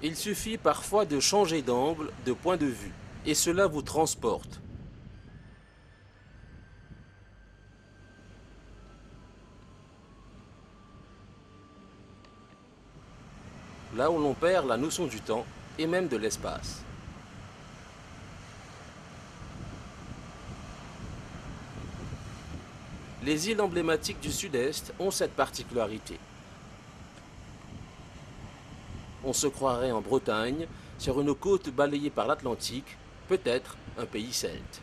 Il suffit parfois de changer d'angle, de point de vue, et cela vous transporte. Là où l'on perd la notion du temps et même de l'espace. Les îles emblématiques du Sud-Est ont cette particularité. On se croirait en Bretagne, sur une côte balayée par l'Atlantique, peut-être un pays celte.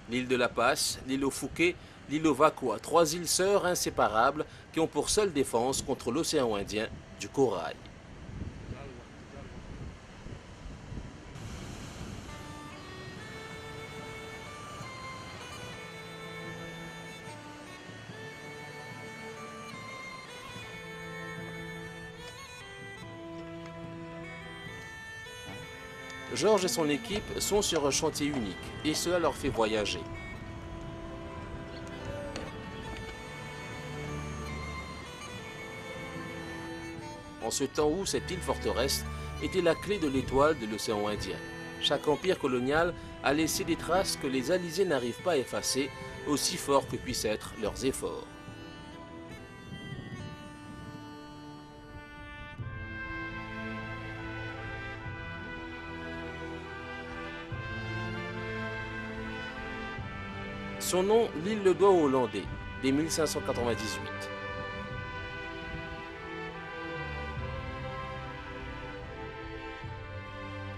L'île de la Passe, l'île aux Fouquet, l'île aux Vacois, 3 îles sœurs inséparables qui ont pour seule défense contre l'océan Indien du corail. Georges et son équipe sont sur un chantier unique et cela leur fait voyager. En ce temps où cette île forteresse était la clé de l'étoile de l'océan Indien. Chaque empire colonial a laissé des traces que les alizés n'arrivent pas à effacer, aussi forts que puissent être leurs efforts. Son nom, l'île le doit aux Hollandais, dès 1598.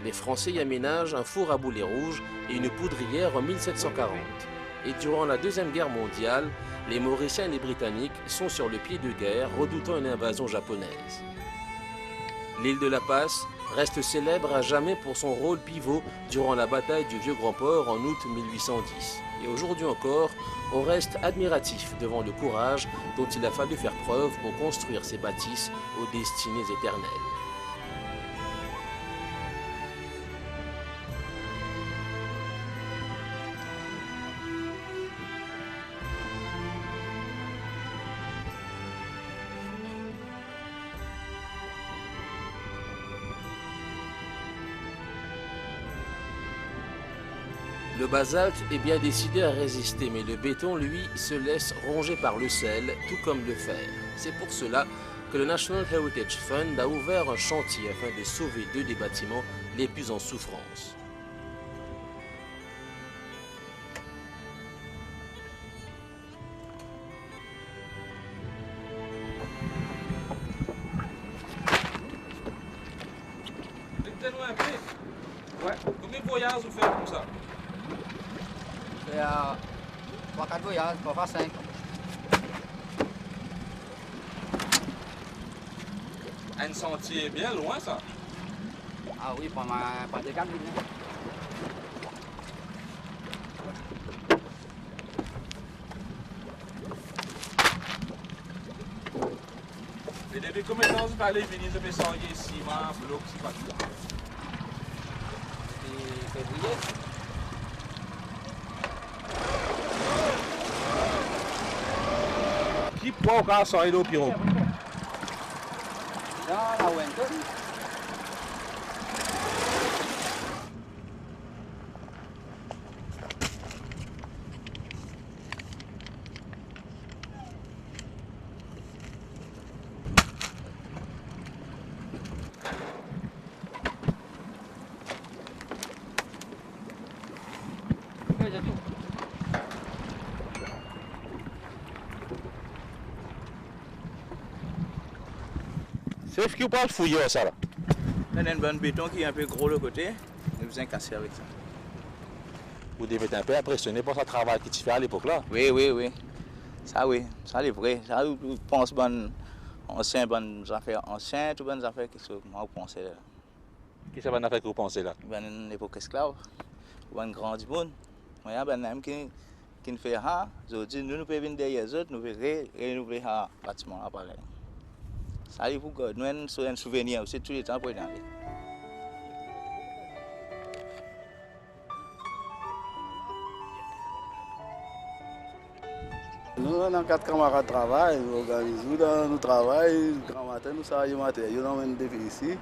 Les Français y aménagent un four à boulets rouges et une poudrière en 1740. Et durant la Deuxième Guerre mondiale, les Mauriciens et les Britanniques sont sur le pied de guerre, redoutant une invasion japonaise. L'île de la Passe reste célèbre à jamais pour son rôle pivot durant la bataille du Vieux Grand Port en août 1810. Et aujourd'hui encore, on reste admiratif devant le courage dont il a fallu faire preuve pour construire ces bâtisses aux destinées éternelles. Le basalte est bien décidé à résister, mais le béton, lui, se laisse ronger par le sel, tout comme le fer. C'est pour cela que le National Heritage Fund a ouvert un chantier afin de sauver 2 des bâtiments les plus en souffrance. Ouais. Combien de voyages vous faites comme ça? C'est 3-4 voyages, parfois 5. Un sentier bien loin, ça. Ah oui, pendant des 4 minutes. Et depuis combien de temps vous allez venir de Messonnier, ciment, bloc, c'est pas tout? Et février. Qui prend encore ça et l'eau piron? Dans la Wellington. C'est ce qui parle fouiller ça là. On a une bonne béton qui est un peu gros le côté, on a besoin de casser avec ça. Vous devez être un peu impressionné par ce travail que tu fais à l'époque là. Oui, oui, ça c'est vrai. Ça, je pense bonnes affaires anciennes, toutes bonnes affaires qui sont moi pensé là. Qu'est-ce que ça va faire que vous pensez là? Bonne époque esclave, bonne grand du monde. Moi, il y a ben qui nous fait ça, je dis nous pouvons venir derrière les autres, nous pouvons rénover le bâtiment là pareil. Ça arrive pour que nous avons un souvenir aussi tout le temps pour y aller. Nous, on a 4 camarades de travail, nous organisons dans notre travail. Grand matin, nous saillons le matériel, nous emmènons depuis ici.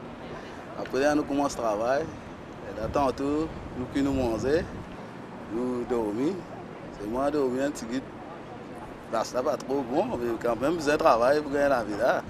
Après, nous commençons le travail. Et là, tantôt, nous qui nous mangeons, nous dormons. C'est moi dormir un petit peu. Là, ce n'est pas trop bon, mais quand même, besoin de travail pour gagner la vie là.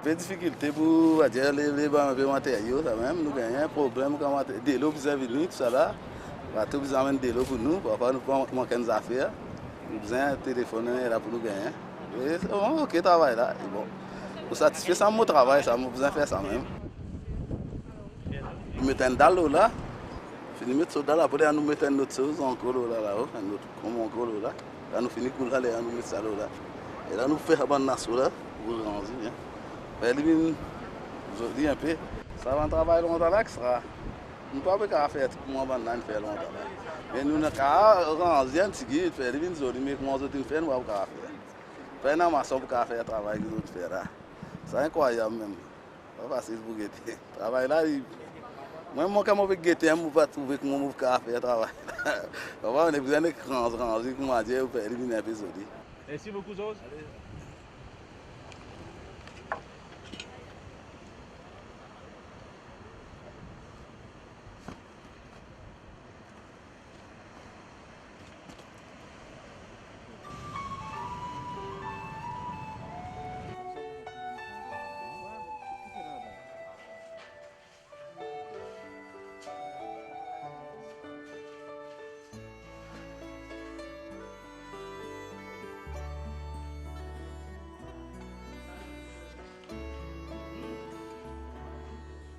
Des difficultés pour dire les matériaux, ça même, nous gagnons un problème quand des lots qui sont venus, tout ça là, bateau qui amène des lots pour nous, parfois nous manquons des affaires, nous besoin de téléphoner là pour nous gagner. Et c'est bon, ok, travail là, et bon, pour satisfaire ça, mon travail, ça, nous besoin de faire ça même. Nous mettons un dalle là, nous mettons ce dalle, après nous mettons une autre chose encore là-haut, un autre comme encore là, là nous finissons pour aller, nous mettons ça là, et là nous faisons un nasso là, pour ranger. Aujourd'hui un peu, ça va un travail longtemps là que sera. Nous ne pouvons pas faire tout le monde faire longtemps là. Mais nous n'avons qu'à ranger un petit peu, faire des aujourd'hui, mais comment nous faire, nous ne pouvons pas faire. Faire une maçon pour faire le travail que nous faisons là. C'est incroyable même. Pas facile pour guetter. Le travail là, moi quand je vais guetter, je ne peux pas trouver comment je peux faire le travail. On a besoin de ranger, comment dire, pour faire un peu aujourd'hui. Merci beaucoup, Zos.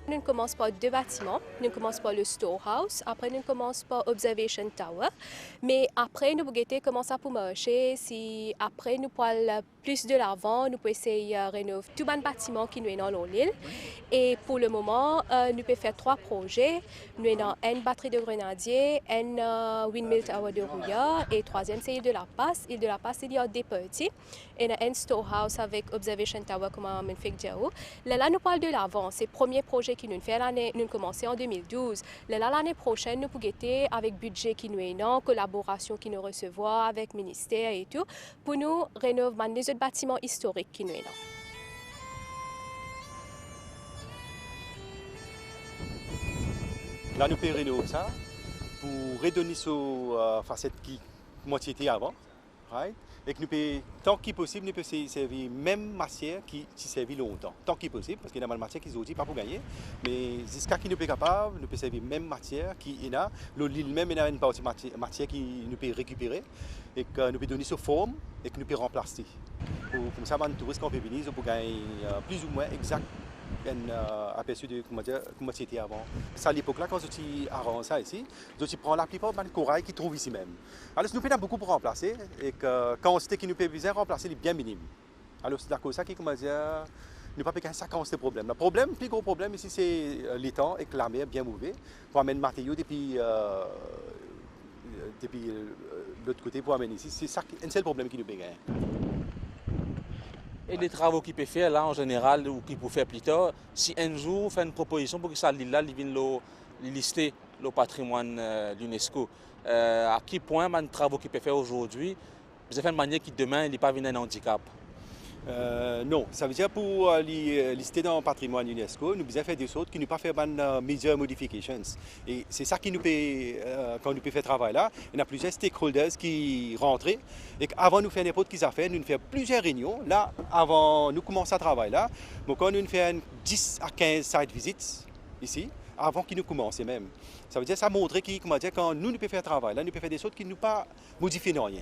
Nous commençons par 2 bâtiments. Nous commençons par le storehouse, après nous commençons par Observation Tower. Mais après, nous pouvons commencer pour marcher. Si après nous parlons plus de l'avant, nous pouvons essayer de rénover tout le bâtiment qui nous est dans l'île. Et pour le moment, nous pouvons faire 3 projets. Nous avons une batterie de grenadiers, une windmill tower de Rouillard et 3e c'est l'île de la Passe. L'île de la Passe, il y a des petits. Et un storehouse avec Observation Tower, comme on fait dire. Là, nous parlons de l'avant. C'est le premier projet qui nous fait l'année, nous commençons en 2012. L'année prochaine, nous pouvons guetter avec budget qui nous est en collaboration qui nous recevoir avec le ministère et tout, pour nous rénover les autres bâtiments historiques qui nous est Là, nous pouvons rénover ça pour redonner sur facette qui moitié avant. Right? Et que nous pouvons, tant qu'il possible, nous pouvons servir même matière qui servit longtemps. Tant qu'il possible, parce qu'il y a des matières qui sont pas pour gagner. Mais jusqu'à qui nous sommes capables, nous pouvons servir même matière qui est là. L'île même, il y a une partie matière qui nous peut récupérer et que nous pouvons donner sur forme et que nous pouvons remplacer. Comme ça, les touristes qui peuvent venir pour gagner plus ou moins exact un aperçu de comment c'était avant. C'est à l'époque là, quand je arrange ça ici, je prends la plupart des corail qui trouvent ici même. Alors nous faisons beaucoup pour remplacer et que quand c'était qui nous peut bien remplacer est bien minime. Alors c'est d'accord ça qui comment dire nous pas péter ça quand c'est problème. Le problème, le plus gros problème ici c'est les temps et que la mer bien mauvais pour amener le matériau depuis l'autre côté pour amener ici. C'est ça un seul problème qui nous peut gagner. Et les travaux qu'il peut faire là en général ou qu'il peut faire plus tard, si un jour on fait une proposition pour que ça l'île-là vienne lister le patrimoine de l'UNESCO, à quel point les travaux qu'il peut faire aujourd'hui, vous avez fait de manière que demain il n'est pas venu un handicap? Non, ça veut dire pour lister dans le patrimoine UNESCO, nous devons faire des choses qui ne pas faire de major modifications. Et c'est ça qui nous peut, quand nous peut faire travail là, il y a plusieurs stakeholders qui rentrent. Et avant de faire n'importe quelle affaire, nous faisons plusieurs réunions. Là, avant nous commencer à travailler là, donc quand nous faisons 10 à 15 site visits ici, avant qu'ils nous commencent même. Ça veut dire ça montre que quand nous pouvons faire travail là, nous pouvons faire des choses qui ne pas modifier rien.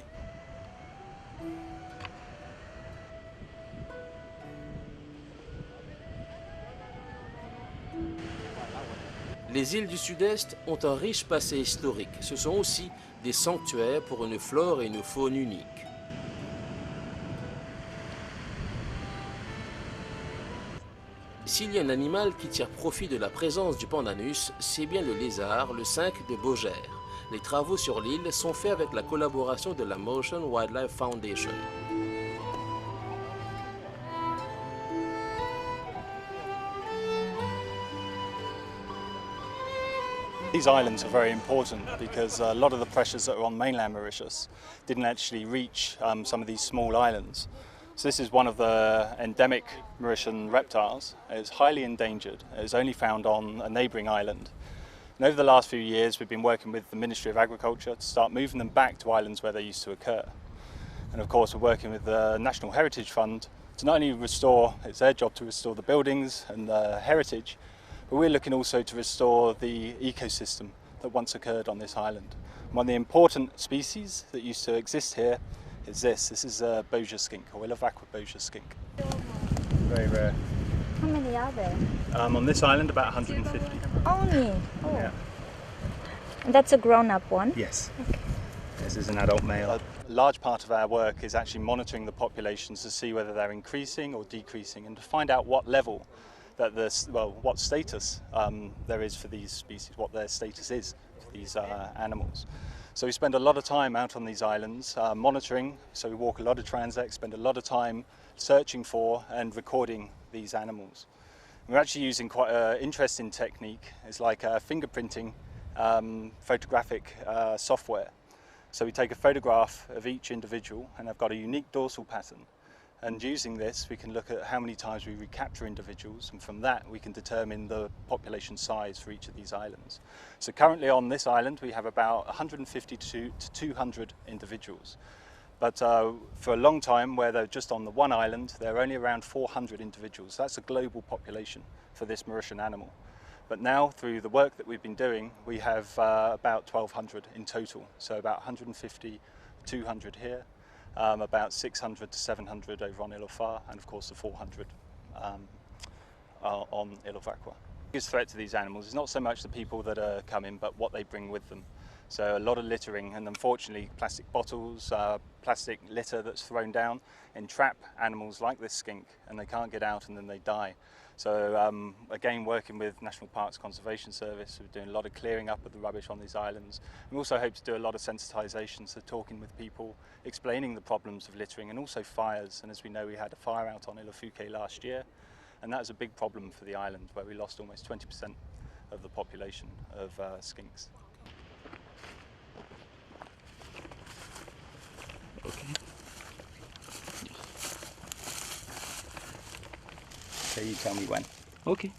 Les îles du Sud-Est ont un riche passé historique. Ce sont aussi des sanctuaires pour une flore et une faune uniques. S'il y a un animal qui tire profit de la présence du pandanus, c'est bien le lézard, le 5 de Beaugère. Les travaux sur l'île sont faits avec la collaboration de la Motion Wildlife Foundation. These islands are very important because a lot of the pressures that are on mainland Mauritius didn't actually reach some of these small islands. So this is one of the endemic Mauritian reptiles. It's highly endangered. It's only found on a neighbouring island. And over the last few years we've been working with the Ministry of Agriculture to start moving them back to islands where they used to occur. And of course we're working with the National Heritage Fund to not only restore, it's their job to restore the buildings and the heritage, but we're looking also to restore the ecosystem that once occurred on this island. One of the important species that used to exist here is this. This is a Beaugère skink, or Ilovaqua Beaugère skink. Very rare. How many are there? On this island, about 150. Only? Oh. Yeah. And that's a grown-up one? Yes. Okay. This is an adult male. A large part of our work is actually monitoring the populations to see whether they're increasing or decreasing, and to find out what level that what status there is for these species, what their status is for these animals. So we spend a lot of time out on these islands monitoring, so we walk a lot of transects, spend a lot of time searching for and recording these animals. We're actually using quite an interesting technique. It's like fingerprinting photographic software. So we take a photograph of each individual, and I've got a unique dorsal pattern. And using this, we can look at how many times we recapture individuals, and from that we can determine the population size for each of these islands. So currently on this island we have about 150 to 200 individuals. But for a long time, where they're just on the one island, there are only around 400 individuals. That's a global population for this Mauritian animal. But now, through the work that we've been doing, we have about 1,200 in total. So about 150, 200 here. About 600 to 700 over on Ilofar, and of course the 400 on Ilovaqua. The biggest threat to these animals is not so much the people that are coming, but what they bring with them. So a lot of littering, and unfortunately plastic bottles, plastic litter that's thrown down entrap animals like this skink, and they can't get out and then they die. So again, working with National Parks Conservation Service, we're doing a lot of clearing up of the rubbish on these islands. We also hope to do a lot of sensitisation, so talking with people, explaining the problems of littering and also fires. And as we know, we had a fire out on Ilofuke last year, and that was a big problem for the island, where we lost almost 20% of the population of skinks. Okay. So you tell me when. Okay.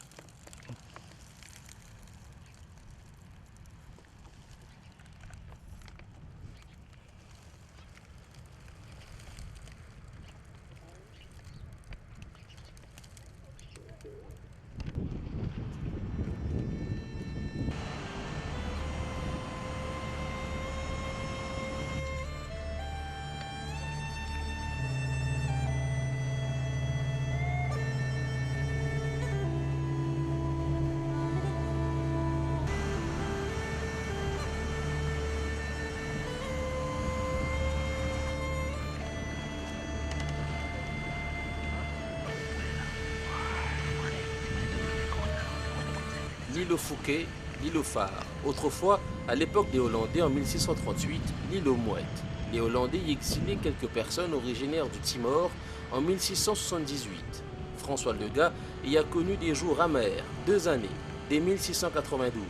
L'île au Fouquet, l'île au phare. Autrefois, à l'époque des Hollandais en 1638, l'île aux mouettes. Les Hollandais y exilaient quelques personnes originaires du Timor en 1678. François Legas y a connu des jours amers, 2 années, dès 1692.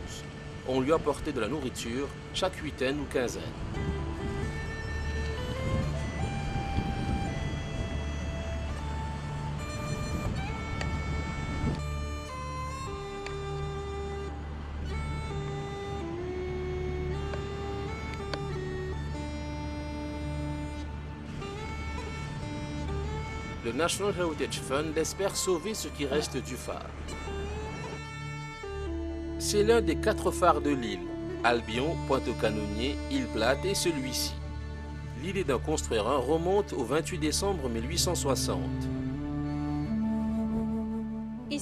On lui apportait de la nourriture chaque huitaine ou quinzaine. Le National Heritage Fund espère sauver ce qui reste du phare. C'est l'un des 4 phares de l'île, Albion, Pointe-aux-Canonniers, Île Plate et celui-ci. L'idée d'en construire un remonte au 28 décembre 1860.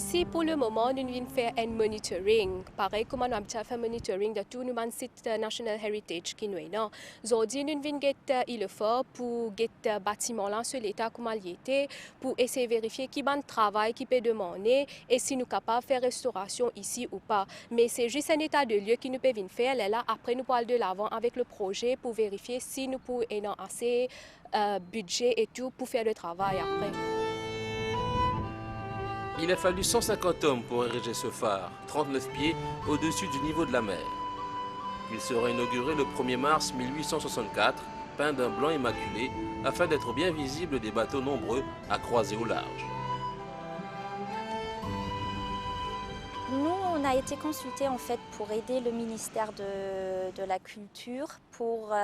Ici, pour le moment, nous venons faire un monitoring. Pareil, comme on a fait un monitoring de tous nos sites National Heritage qui nous est là. Aujourd'hui, nous venons il fort pour le bâtiment là sur l'état comment il était, pour essayer de vérifier qui va travail qui peut demander et si nous sommes capables de faire restauration ici ou pas. Mais c'est juste un état de lieu qui nous peut venir faire. Là, après, nous parlons de l'avant avec le projet pour vérifier si nous pouvons avoir assez budget et tout pour faire le travail après. Il a fallu 150 hommes pour ériger ce phare, 39 pieds au-dessus du niveau de la mer. Il sera inauguré le 1er mars 1864, peint d'un blanc immaculé, afin d'être bien visible des bateaux nombreux à croiser au large. Nous, on a été consultés en fait pour aider le ministère de la Culture pour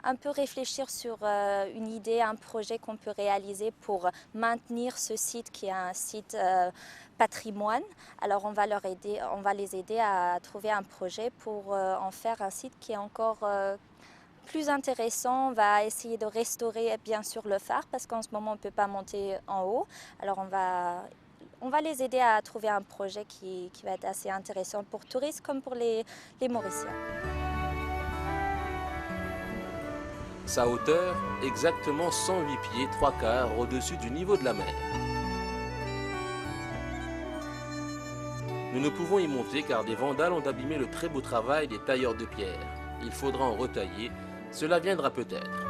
un peu réfléchir sur une idée, un projet qu'on peut réaliser pour maintenir ce site qui est un site patrimoine. Alors on va les aider à trouver un projet pour en faire un site qui est encore plus intéressant. On va essayer de restaurer bien sûr le phare parce qu'en ce moment on ne peut pas monter en haut. Alors on va les aider à trouver un projet qui va être assez intéressant pour touristes comme pour les Mauriciens. Sa hauteur, exactement 108 pieds 3 quarts au-dessus du niveau de la mer. Nous ne pouvons y monter car des vandales ont abîmé le très beau travail des tailleurs de pierre. Il faudra en retailler, cela viendra peut-être.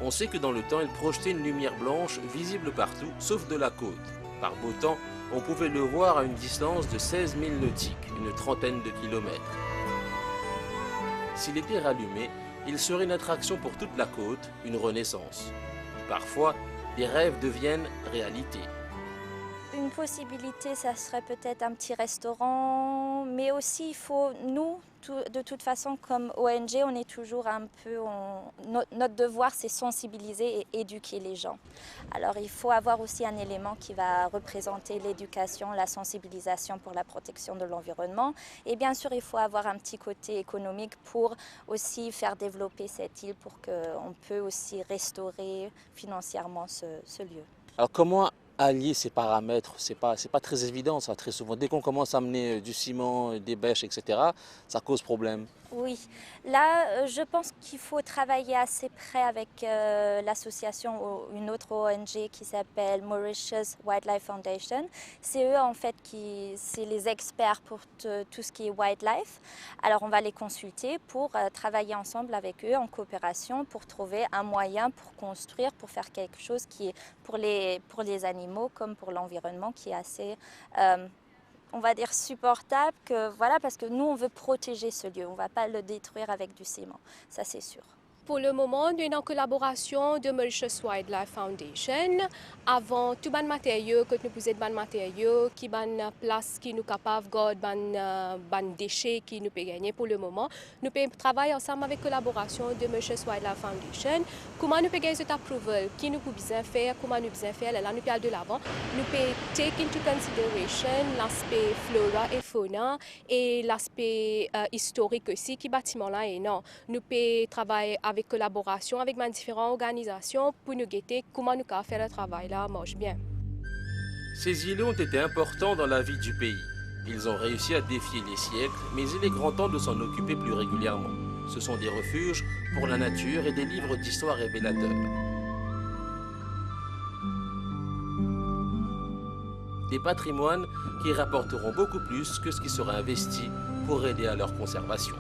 On sait que dans le temps, il projetait une lumière blanche visible partout, sauf de la côte. Par beau temps, on pouvait le voir à une distance de 16 000 nautiques, une trentaine de kilomètres. S'il était rallumé, il serait une attraction pour toute la côte, une renaissance. Parfois, les rêves deviennent réalité. Une possibilité, ça serait peut-être un petit restaurant, mais aussi il faut, nous, de toute façon, comme ONG, on est toujours un peu, notre devoir c'est sensibiliser et éduquer les gens. Alors il faut avoir aussi un élément qui va représenter l'éducation, la sensibilisation pour la protection de l'environnement. Et bien sûr, il faut avoir un petit côté économique pour aussi faire développer cette île, pour qu'on peut aussi restaurer financièrement ce lieu. Alors comment allier ces paramètres, c'est pas très évident ça, très souvent. Dès qu'on commence à amener du ciment, des bêches, etc., ça cause problème. Oui, là je pense qu'il faut travailler assez près avec l'association ou une autre ONG qui s'appelle Mauritius Wildlife Foundation. C'est eux en fait c'est les experts pour tout ce qui est wildlife. Alors on va les consulter pour travailler ensemble avec eux en coopération pour trouver un moyen pour construire, pour faire quelque chose qui est pour les animaux comme pour l'environnement qui est assez on va dire supportable, parce que nous on veut protéger ce lieu, on ne va pas le détruire avec du ciment, ça c'est sûr. Pour le moment, nous sommes en collaboration de Mauritius Wildlife Foundation. Avant tout les matériaux, que nous posons des matériaux, qui ont place qui nous capable de des déchets qui nous peut gagner pour le moment. Nous pouvons travailler ensemble avec la collaboration de Mauritius Wildlife Foundation. Comment nous pouvons gagner cet approval, qui nous pouvons bien faire, comment nous pouvons faire, là nous pouvons aller de l'avant. Nous pouvons take into consideration l'aspect flora et fauna et l'aspect historique aussi qui bâtiment là est non. Nous pouvons travailler avec collaboration avec différentes organisations pour nous guetter comment nous pouvons faire le travail là marche bien. Ces îlots ont été importants dans la vie du pays. Ils ont réussi à défier les siècles, mais il est grand temps de s'en occuper plus régulièrement. Ce sont des refuges pour la nature et des livres d'histoire révélateurs. Des patrimoines qui rapporteront beaucoup plus que ce qui sera investi pour aider à leur conservation.